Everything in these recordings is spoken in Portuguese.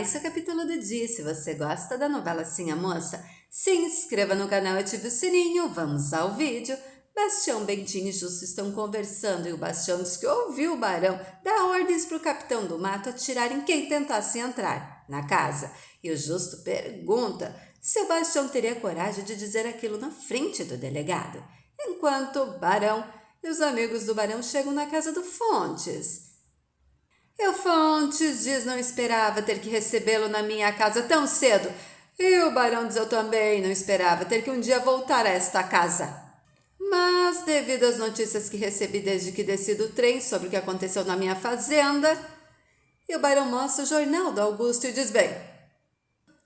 esse é o capítulo do dia. Se você gosta da novela Sim a Moça, se inscreva no canal e ative o sininho. Vamos ao vídeo. Bastião, Bentinho e Justo estão conversando e o Bastião diz que ouviu o barão dar ordens para o capitão do mato atirar em quem tentasse entrar na casa. E o Justo pergunta se o Bastião teria coragem de dizer aquilo na frente do delegado. Enquanto o barão e os amigos do barão chegam na casa do Fontes. Eu, Fontes, diz, não esperava ter que recebê-lo na minha casa tão cedo. E o barão diz, eu também não esperava ter que um dia voltar a esta casa. Mas, devido às notícias que recebi desde que desci do trem sobre o que aconteceu na minha fazenda, e o barão mostra o jornal do Augusto e diz, bem,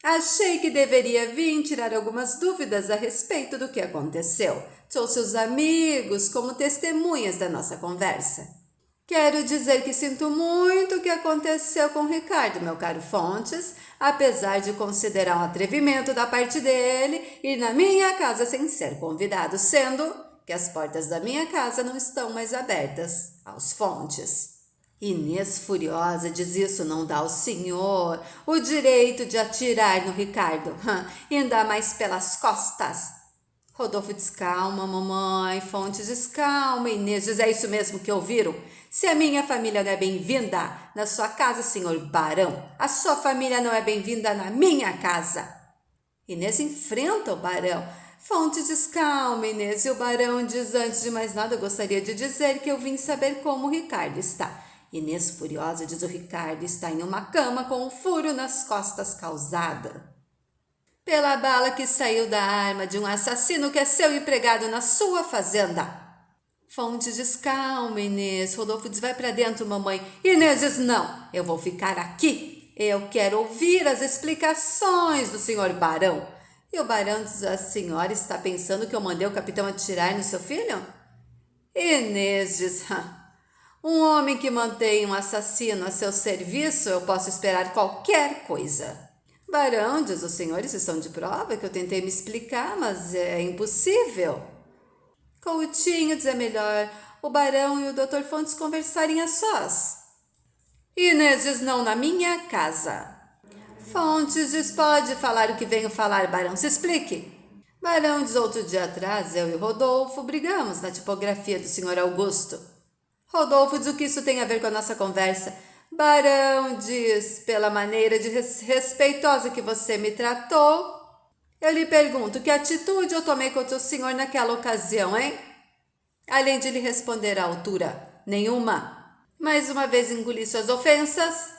achei que deveria vir tirar algumas dúvidas a respeito do que aconteceu. Trouxe os amigos como testemunhas da nossa conversa. Quero dizer que sinto muito o que aconteceu com Ricardo, meu caro Fontes, apesar de considerar um atrevimento da parte dele ir na minha casa sem ser convidado, sendo que as portas da minha casa não estão mais abertas aos Fontes. Inês, furiosa, diz isso não dá ao senhor o direito de atirar no Ricardo, ainda mais pelas costas. Rodolfo diz, calma, mamãe. Fontes diz, calma. Inês diz, é isso mesmo que ouviram? Se a minha família não é bem-vinda na sua casa, senhor barão, a sua família não é bem-vinda na minha casa. Inês enfrenta o barão. Fontes diz, calma, Inês. E o barão diz, antes de mais nada, eu gostaria de dizer que eu vim saber como o Ricardo está. Inês, furiosa, diz, o Ricardo está em uma cama com um furo nas costas causado pela bala que saiu da arma de um assassino que é seu empregado na sua fazenda. Fontes diz, calma, Inês. Rodolfo diz, vai para dentro, mamãe. Inês diz, não, eu vou ficar aqui. Eu quero ouvir as explicações do senhor barão. E o barão diz, a senhora está pensando que eu mandei o capitão atirar no seu filho? Inês diz, um homem que mantém um assassino a seu serviço, eu posso esperar qualquer coisa. Barão, diz, os senhores estão de prova que eu tentei me explicar, mas é impossível. Coutinho diz, é melhor o barão e o Dr. Fontes conversarem a sós. Inês diz, não na minha casa. Fontes diz, pode falar o que venho falar, barão, se explique. Barão diz, outro dia atrás, eu e Rodolfo brigamos na tipografia do senhor Augusto. Rodolfo diz, o que isso tem a ver com a nossa conversa? Barão diz, pela maneira de respeitosa que você me tratou, eu lhe pergunto, que atitude eu tomei contra o senhor naquela ocasião, hein? Além de lhe responder à altura, nenhuma. Mais uma vez engoli suas ofensas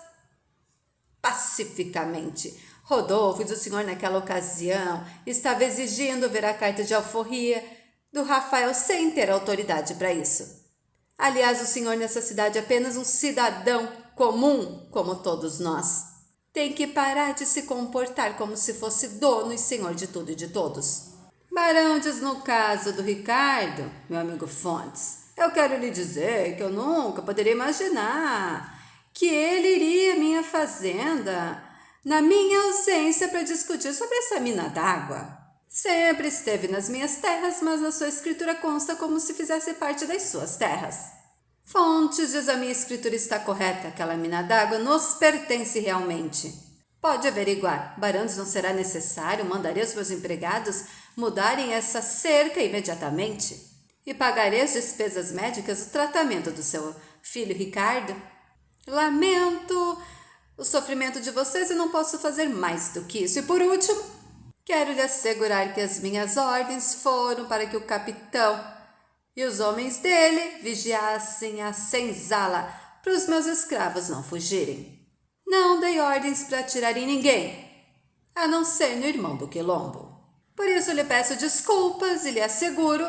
pacificamente. Rodolfo diz, o senhor naquela ocasião estava exigindo ver a carta de alforria do Rafael sem ter autoridade para isso. Aliás, o senhor nessa cidade é apenas um cidadão comum, como todos nós. Tem que parar de se comportar como se fosse dono e senhor de tudo e de todos. Barão diz, no caso do Ricardo, meu amigo Fontes, eu quero lhe dizer que eu nunca poderia imaginar que ele iria à minha fazenda na minha ausência para discutir sobre essa mina d'água. Sempre esteve nas minhas terras, mas na sua escritura consta como se fizesse parte das suas terras. Fontes diz, a minha escritura está correta, aquela mina d'água nos pertence realmente. Pode averiguar, barão diz, não será necessário, mandarei os meus empregados mudarem essa cerca imediatamente e pagarei as despesas médicas do tratamento do seu filho Ricardo. Lamento o sofrimento de vocês e não posso fazer mais do que isso. E por último, quero lhe assegurar que as minhas ordens foram para que o capitão e os homens dele vigiassem a senzala para os meus escravos não fugirem. Não dei ordens para atirar em ninguém, a não ser no irmão do Quilombo. Por isso lhe peço desculpas e lhe asseguro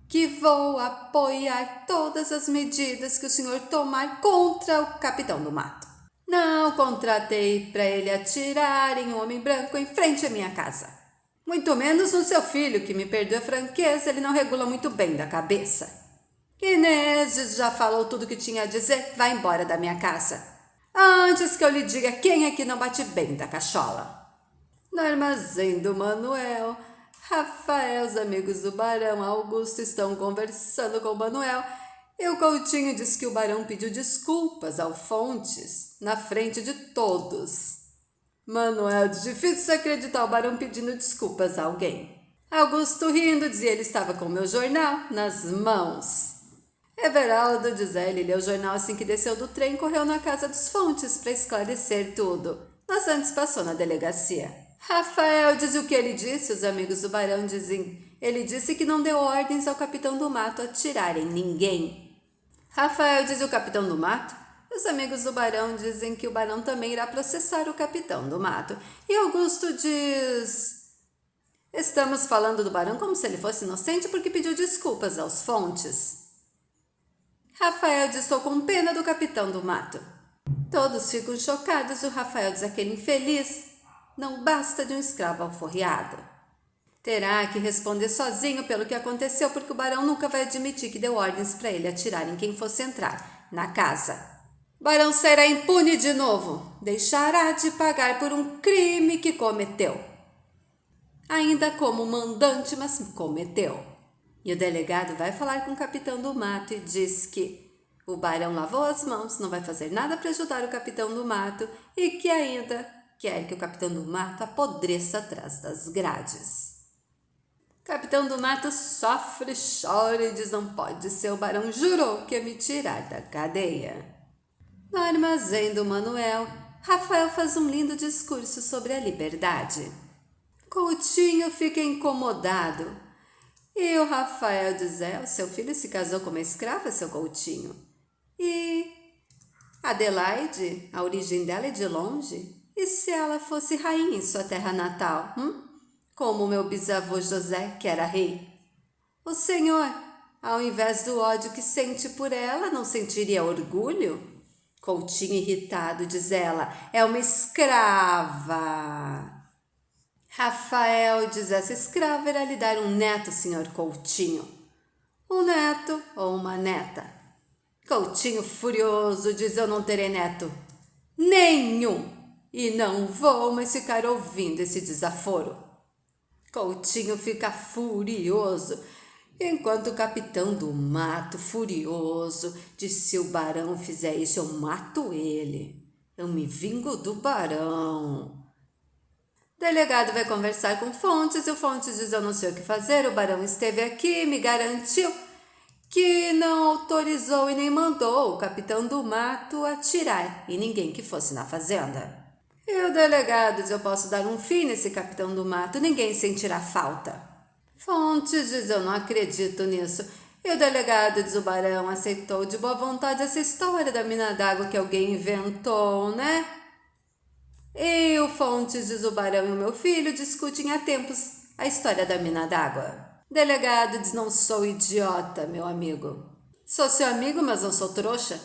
que vou apoiar todas as medidas que o senhor tomar contra o capitão do mato. Não contratei para ele atirar em um homem branco em frente à minha casa. Muito menos no seu filho, que, me perdoe a franqueza, ele não regula muito bem da cabeça. Inês já falou tudo o que tinha a dizer, vá embora da minha casa. Antes que eu lhe diga quem é que não bate bem da cachola. No armazém do Manuel, Rafael, os amigos do barão Augusto estão conversando com o Manuel. E o Coutinho diz que o barão pediu desculpas ao Fontes na frente de todos. Manuel, difícil acreditar o barão pedindo desculpas a alguém. Augusto rindo dizia ele estava com o meu jornal nas mãos. Everaldo, diz ele, leu o jornal assim que desceu do trem e correu na casa dos Fontes para esclarecer tudo. Mas antes passou na delegacia. Rafael diz o que ele disse, os amigos do barão dizem. Ele disse que não deu ordens ao capitão do mato atirar em ninguém. Rafael diz o capitão do mato. Os amigos do barão dizem que o barão também irá processar o capitão do mato. E Augusto diz... Estamos falando do barão como se ele fosse inocente porque pediu desculpas aos Fontes. Rafael diz, estou com pena do capitão do mato. Todos ficam chocados. O Rafael diz, aquele infeliz não basta de um escravo alforriado. Terá que responder sozinho pelo que aconteceu, porque o barão nunca vai admitir que deu ordens para ele atirar em quem fosse entrar na casa. O barão será impune de novo. Deixará de pagar por um crime que cometeu. Ainda como mandante, mas cometeu. E o delegado vai falar com o capitão do mato e diz que o barão lavou as mãos, não vai fazer nada para ajudar o capitão do mato e que ainda quer que o capitão do mato apodreça atrás das grades. O capitão do mato sofre, chora e diz, não pode ser, o barão jurou que ia me tirar da cadeia. No armazém do Manuel, Rafael faz um lindo discurso sobre a liberdade. Coutinho fica incomodado. E o Rafael diz, o seu filho se casou com uma escrava, seu Coutinho. E Adelaide, a origem dela é de longe. E se ela fosse rainha em sua terra natal? Como o meu bisavô José, que era rei? O senhor, ao invés do ódio que sente por ela, não sentiria orgulho? Coutinho irritado, diz ela, é uma escrava. Rafael diz, essa escrava irá lhe dar um neto, senhor Coutinho. Um neto ou uma neta? Coutinho furioso diz, eu não terei neto nenhum e não vou mais ficar ouvindo esse desaforo. Coutinho fica furioso, enquanto o capitão do mato, furioso, diz, se o barão fizer isso, eu mato ele. Eu me vingo do barão. O delegado vai conversar com Fontes e o Fontes diz, eu não sei o que fazer, o barão esteve aqui, me garantiu que não autorizou e nem mandou o capitão do mato atirar em ninguém que fosse na fazenda. E o delegado diz, eu posso dar um fim nesse capitão do mato, ninguém sentirá falta. Fontes diz, eu não acredito nisso. E o delegado diz, o barão aceitou de boa vontade essa história da mina d'água que alguém inventou, né? E o Fontes diz, o barão e o meu filho discutem há tempos a história da mina d'água. Delegado diz, não sou idiota, meu amigo. Sou seu amigo, mas não sou trouxa.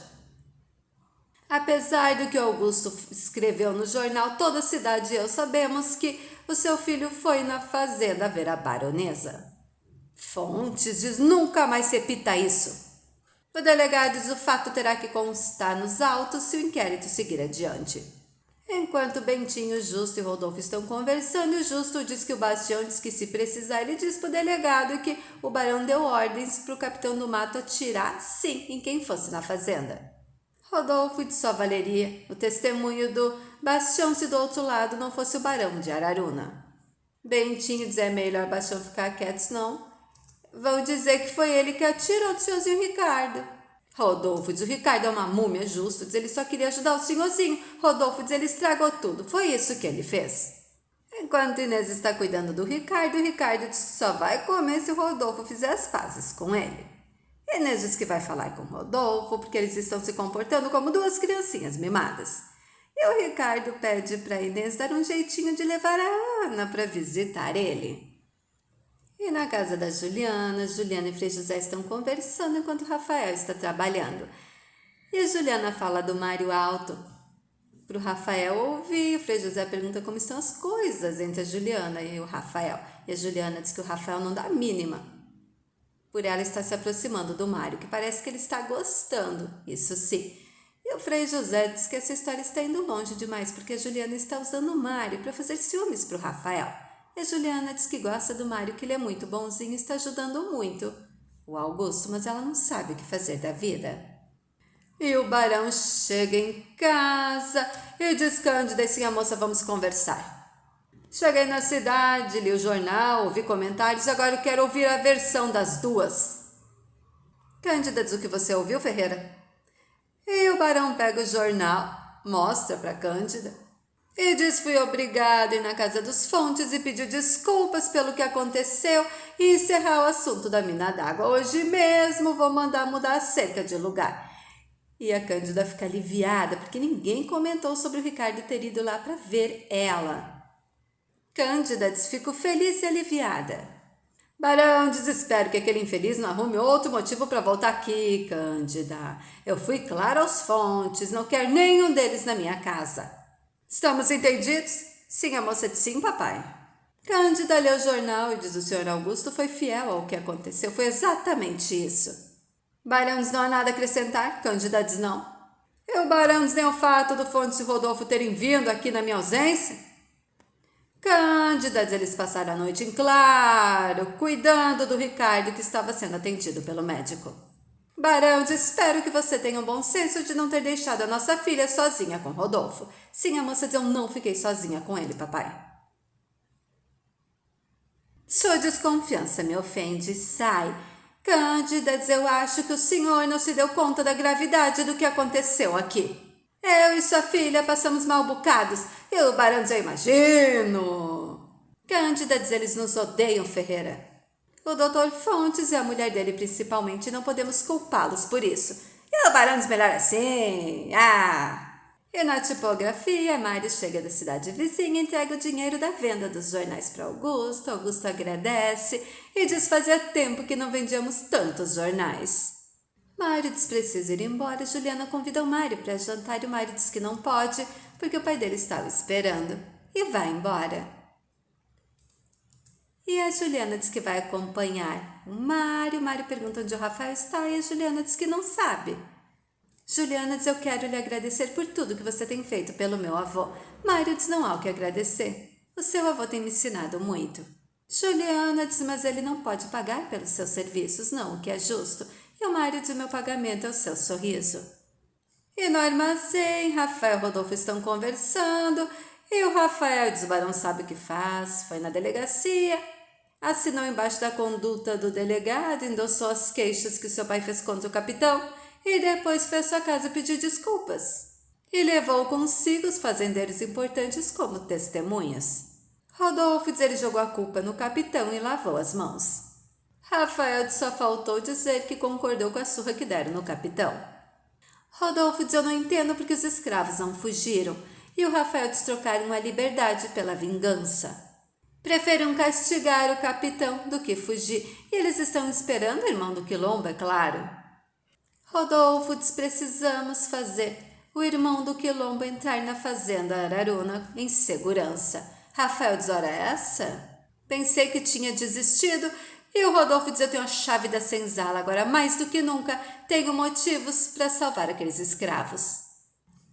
Apesar do que Augusto escreveu no jornal, toda a cidade e eu sabemos que o seu filho foi na fazenda ver a baronesa. Fontes diz, nunca mais repita isso. O delegado diz, o fato terá que constar nos autos se o inquérito seguir adiante. Enquanto Bentinho, Justo e Rodolfo estão conversando, o Justo diz que o Bastião diz que se precisar, ele diz para o delegado que o barão deu ordens para o capitão do mato atirar, sim, em quem fosse na fazenda. Rodolfo diz, só valeria o testemunho do Bastião se do outro lado não fosse o barão de Araruna. Bentinho diz, é melhor Bastião ficar quieto, senão vão dizer que foi ele que atirou do senhorzinho Ricardo. Rodolfo diz, o Ricardo é uma múmia, Justo diz, ele só queria ajudar o senhorzinho. Rodolfo diz, ele estragou tudo, foi isso que ele fez. Enquanto Inês está cuidando do Ricardo, o Ricardo diz que só vai comer se o Rodolfo fizer as pazes com ele. Inês diz que vai falar com o Rodolfo, porque eles estão se comportando como duas criancinhas mimadas. E o Ricardo pede para Inês dar um jeitinho de levar a Ana para visitar ele. E na casa da Juliana e Frei José estão conversando enquanto o Rafael está trabalhando. E a Juliana fala do Mário alto para o Rafael ouvir. O Frei José pergunta como estão as coisas entre a Juliana e o Rafael. E a Juliana diz que o Rafael não dá a mínima por ela estar se aproximando do Mário, que parece que ele está gostando, isso sim. E o Frei José diz que essa história está indo longe demais, porque a Juliana está usando o Mário para fazer ciúmes para o Rafael. E a Juliana diz que gosta do Mário, que ele é muito bonzinho e está ajudando muito o Augusto, mas ela não sabe o que fazer da vida. E o barão chega em casa e diz: Cândida e sim, a moça, vamos conversar. Cheguei na cidade, li o jornal, ouvi comentários, agora eu quero ouvir a versão das duas. Cândida diz: o que você ouviu, Ferreira? E o barão pega o jornal, mostra para Cândida e diz: fui obrigado a ir na casa dos Fontes e pedir desculpas pelo que aconteceu e encerrar o assunto da mina d'água. Hoje mesmo vou mandar mudar a cerca de lugar. E a Cândida fica aliviada porque ninguém comentou sobre o Ricardo ter ido lá para ver ela. Cândida diz: fico feliz e aliviada. Barão diz: espero que aquele infeliz não arrume outro motivo para voltar aqui, Cândida. Eu fui clara aos Fontes, não quero nenhum deles na minha casa. Estamos entendidos? Sim, a moça disse: sim, papai. Cândida lê o jornal e diz: o senhor Augusto foi fiel ao que aconteceu, foi exatamente isso. Barão diz: não há nada a acrescentar? Cândida diz: não. E o barão diz: nem o fato do Fontes e Rodolfo terem vindo aqui na minha ausência? Cândida diz: eles passaram a noite em claro, cuidando do Ricardo que estava sendo atendido pelo médico. Barão diz: espero que você tenha um bom senso de não ter deixado a nossa filha sozinha com Rodolfo. Sim, a moça diz: eu não fiquei sozinha com ele, papai. Sua desconfiança me ofende, sai. Cândida diz: eu acho que o senhor não se deu conta da gravidade do que aconteceu aqui. Eu e sua filha passamos mal bocados, e o barão diz: eu imagino. Cândida diz: eles nos odeiam, Ferreira. O doutor Fontes e a mulher dele principalmente, não podemos culpá-los por isso. E o barão diz: melhor assim. E na tipografia, Mário chega da cidade vizinha e entrega o dinheiro da venda dos jornais para Augusto. Augusto agradece e diz: fazia tempo que não vendíamos tantos jornais. Mário diz: preciso ir embora. Juliana convida o Mário para jantar e o Mário diz que não pode, porque o pai dele estava esperando. E vai embora. E a Juliana diz que vai acompanhar o Mário. O Mário pergunta onde o Rafael está e a Juliana diz que não sabe. Juliana diz: eu quero lhe agradecer por tudo que você tem feito pelo meu avô. Mário diz: não há o que agradecer. O seu avô tem me ensinado muito. Juliana diz: mas ele não pode pagar pelos seus serviços, não, o que é justo. E o Mário diz: o meu pagamento é o seu sorriso. E no armazém, Rafael e Rodolfo estão conversando. E o Rafael diz: o barão sabe o que faz, foi na delegacia, assinou embaixo da conduta do delegado, endossou as queixas que seu pai fez contra o capitão e depois foi à sua casa pedir desculpas. E levou consigo os fazendeiros importantes como testemunhas. Rodolfo diz: ele jogou a culpa no capitão e lavou as mãos. Rafael só faltou dizer que concordou com a surra que deram no capitão. Rodolfo diz: eu não entendo porque os escravos não fugiram. E o Rafael diz: trocaram a liberdade pela vingança. Preferem castigar o capitão do que fugir. E eles estão esperando o irmão do Quilombo, é claro. Rodolfo diz: precisamos fazer o irmão do Quilombo entrar na fazenda Araruna em segurança. Rafael diz: ora essa? Pensei que tinha desistido. E o Rodolfo diz: eu tenho a chave da senzala, agora mais do que nunca tenho motivos para salvar aqueles escravos.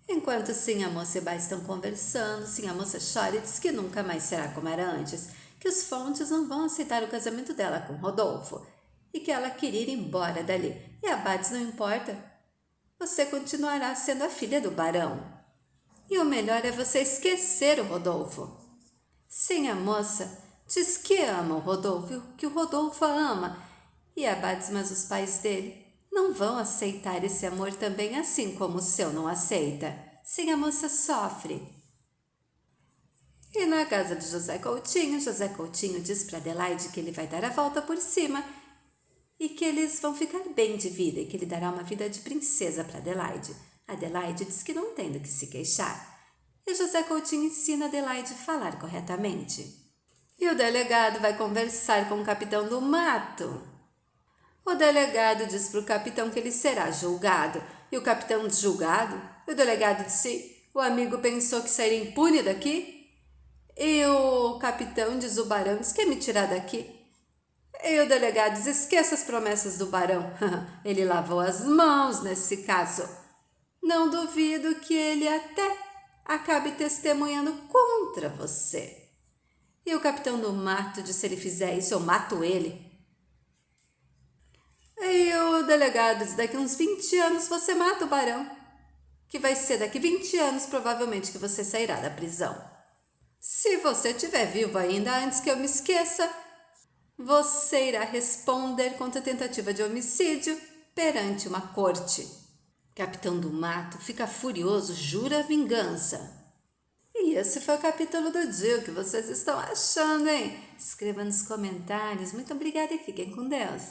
Enquanto sim, a moça e o pai estão conversando, sim, a moça chora e diz que nunca mais será como era antes, que os Fontes não vão aceitar o casamento dela com Rodolfo e que ela queria ir embora dali. E a Bades: não importa, você continuará sendo a filha do barão. E o melhor é você esquecer o Rodolfo. Sim, a moça diz que ama o Rodolfo, que o Rodolfo a ama. E a Bades: mas os pais dele não vão aceitar esse amor também, assim como o seu não aceita. Sim, a moça sofre. E na casa de José Coutinho diz para Adelaide que ele vai dar a volta por cima e que eles vão ficar bem de vida e que ele dará uma vida de princesa para Adelaide. Adelaide diz que não tem do que se queixar. E José Coutinho ensina Adelaide a falar corretamente. E o delegado vai conversar com o capitão do mato. O delegado diz para o capitão que ele será julgado. E o capitão diz: julgado? E o delegado disse: o amigo pensou que sairia impune daqui? E o capitão diz: o barão diz que ia me tirar daqui. E o delegado diz: esqueça as promessas do barão. Ele lavou as mãos nesse caso. Não duvido que ele até acabe testemunhando contra você. E o capitão do mato diz: se ele fizer isso, eu mato ele. E o delegado diz: daqui uns 20 anos você mata o barão. Que vai ser daqui 20 anos, provavelmente, que você sairá da prisão. Se você estiver vivo ainda antes que eu me esqueça, você irá responder contra tentativa de homicídio perante uma corte. Capitão do Mato fica furioso, jura vingança. E esse foi o capítulo do dia. O que vocês estão achando, hein? Escreva nos comentários. Muito obrigada e fiquem com Deus.